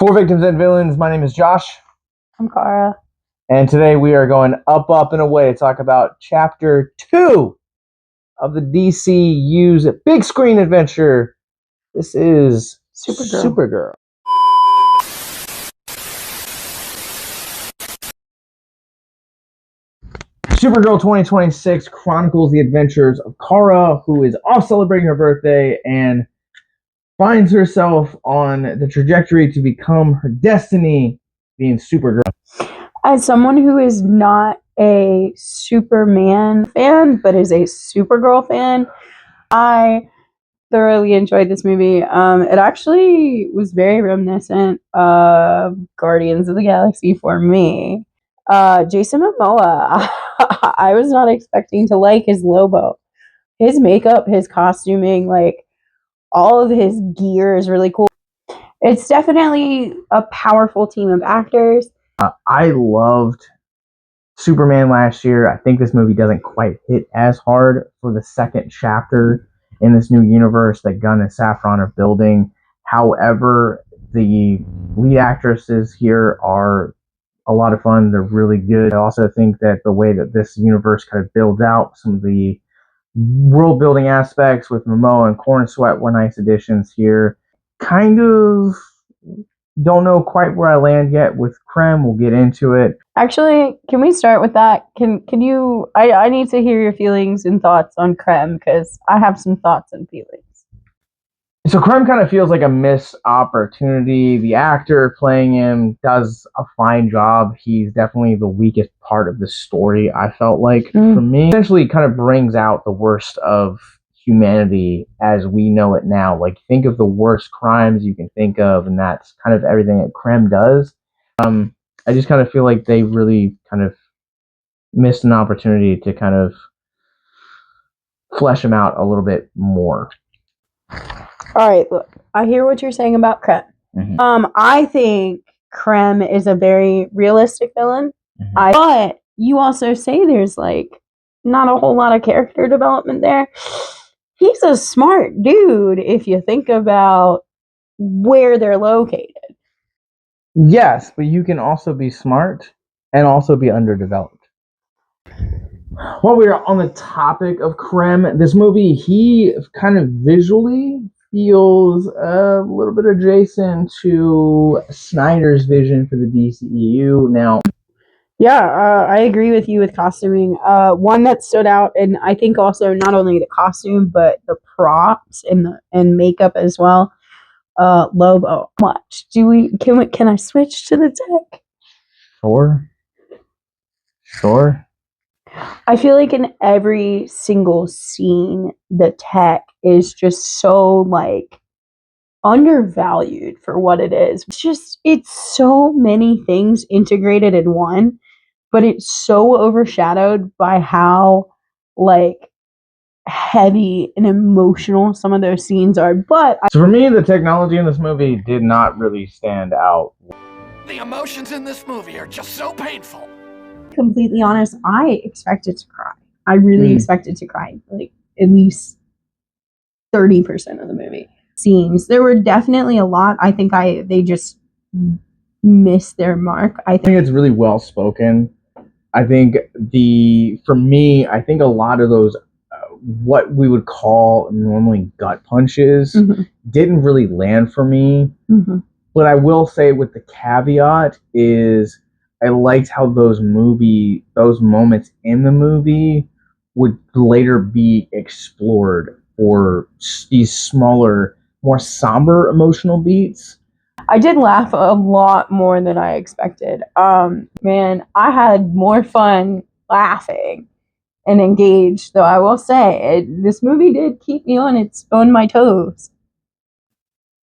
For Victims and Villains, my name is Josh. I'm Cara. And today we are going up, and away to talk about Chapter 2 of the DCU's big screen adventure. This is Supergirl. Supergirl 2026 chronicles the adventures of Kara, who is off celebrating her birthday and finds herself on the trajectory to become her destiny, being Supergirl. As someone who is not a Superman fan, but is a Supergirl fan, I thoroughly enjoyed this movie. It actually was very reminiscent of Guardians of the Galaxy for me. Jason Momoa, I was not expecting to like his Lobo. His makeup, his costuming, like all of his gear is really cool. It's definitely a powerful team of actors. I loved Superman last year. I think this movie doesn't quite hit as hard for the second chapter in this new universe that Gunn and Safran are building. However, the lead actresses here are a lot of fun. They're really good. I also think that the way that this universe kind of builds out, some of the world building aspects with Momoa and Corn Sweat were nice additions here. Kind of don't know quite where I land yet with Krem. We'll get into it. Actually, can we start with that? Can you? I need to hear your feelings and thoughts on Krem because I have some thoughts and feelings. So Krem kind of feels like a missed opportunity. The actor playing him does a fine job. He's definitely the weakest part of the story, I felt like. For me, essentially kind of brings out the worst of humanity as we know it now. Like, think of the worst crimes you can think of, and that's kind of everything that Krem does. I just kind of feel like they really kind of missed an opportunity to kind of flesh him out a little bit more. All right, look, I hear what you're saying about Krem. Mm-hmm. I think Krem is a very realistic villain. Mm-hmm. But you also say there's like not a whole lot of character development there. He's a smart dude if you think about where they're located. Yes, but you can also be smart and also be underdeveloped. While we are on the topic of Krem, this movie, he kind of visually feels a little bit adjacent to Snyder's vision for the DCEU. Now, yeah, I agree with you with costuming. One that stood out, and I think also not only the costume but the props and makeup as well. Lobo. Much can I switch to the tech? Sure. I feel like in every single scene, the tech is just so like undervalued for what it is. It's so many things integrated in one, but it's so overshadowed by how like heavy and emotional some of those scenes are. But so for me, the technology in this movie did not really stand out. The emotions in this movie are just so painful. Completely honest, I expected to cry. I really expected to cry, like at least 30% of the movie. Scenes, there were definitely a lot. I think they just missed their mark. I think it's really well spoken. I think for me, I think a lot of those what we would call normally gut punches didn't really land for me. But I will say, with the caveat, is I liked how those moments in the movie would later be explored for these smaller, more somber emotional beats. I did laugh a lot more than I expected. Man, I had more fun laughing and engaged, though I will say this movie did keep me on my toes.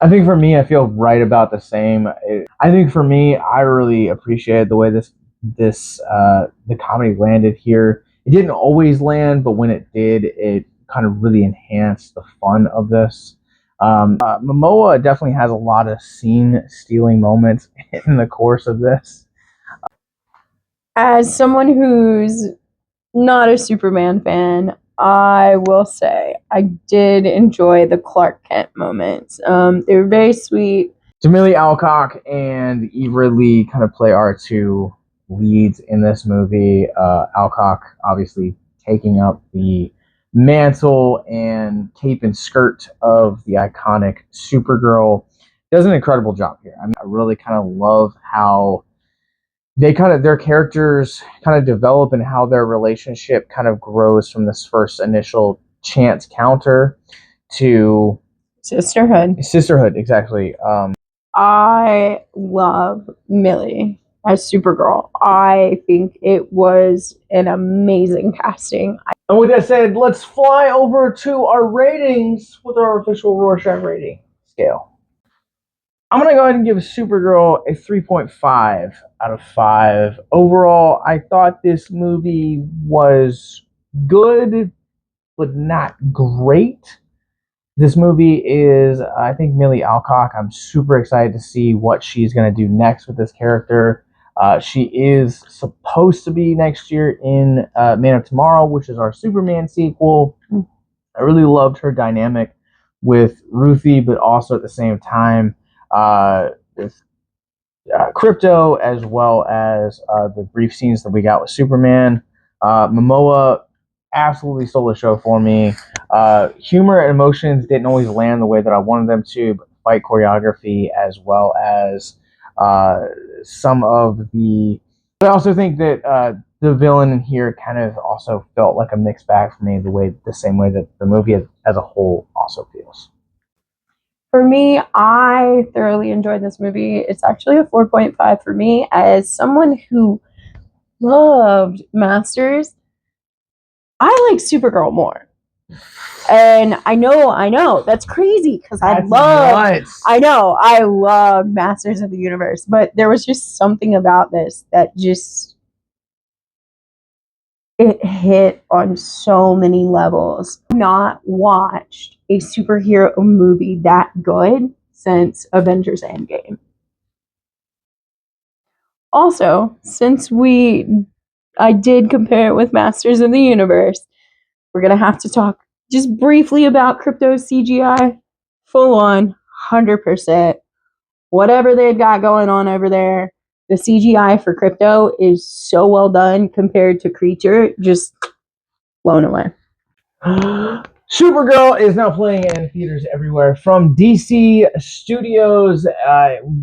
I think for me, I feel right about the same. I think for me, I really appreciated the way the comedy landed here. It didn't always land, but when it did, it kind of really enhanced the fun of this. Momoa definitely has a lot of scene-stealing moments in the course of this. As someone who's not a Superman fan, I will say I did enjoy the Clark Kent moments. They were very sweet. So Milly Alcock and Ridley kind of play our two leads in this movie. Alcock obviously taking up the mantle and cape and skirt of the iconic Supergirl. Does an incredible job here. I mean, I really kind of love how their characters kind of develop and how their relationship kind of grows from this first initial chance counter to sisterhood. Exactly. I love Millie as Supergirl. I think it was an amazing casting. And with that said, let's fly over to our ratings with our official Rorschach rating scale. I'm going to go ahead and give Supergirl a 3.5 out of 5. Overall, I thought this movie was good, but not great. This movie is, I think, Milly Alcock. I'm super excited to see what she's going to do next with this character. She is supposed to be next year in Man of Tomorrow, which is our Superman sequel. I really loved her dynamic with Ruthie, but also at the same time with Crypto, as well as the brief scenes that we got with Superman. Momoa absolutely stole the show for me. Humor and emotions didn't always land the way that I wanted them to, but fight choreography as well as some of the... But I also think that the villain in here kind of also felt like a mixed bag for me, the same way that the movie as a whole also feels. For me, I thoroughly enjoyed this movie. It's actually a 4.5 for me. As someone who loved Masters, I like Supergirl more. And I know, that's crazy because I love Masters of the Universe, but there was just something about this that just, it hit on so many levels. Not watched a superhero movie that good since Avengers Endgame. Also, since I did compare it with Masters of the Universe, we're gonna have to talk just briefly about Crypto's CGI. Full on, 100%. Whatever they've got going on over there, the CGI for Crypto is so well done compared to Creature. Just blown away. Supergirl is now playing in theaters everywhere from DC Studios.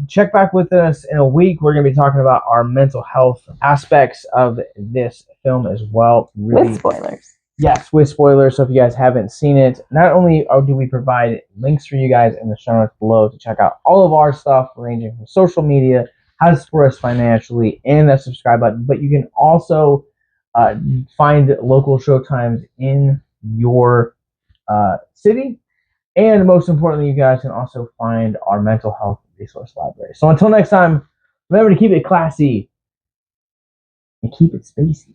Check back with us in a week. We're going to be talking about our mental health aspects of this film as well. Really, with spoilers. Yes, with spoilers. So if you guys haven't seen it, not only do we provide links for you guys in the show notes below to check out all of our stuff, ranging from social media, how to support us financially, and that subscribe button, but you can also find local showtimes in your city, and most importantly, you guys can also find our mental health resource library. So until next time, remember to keep it classy and keep it spacey.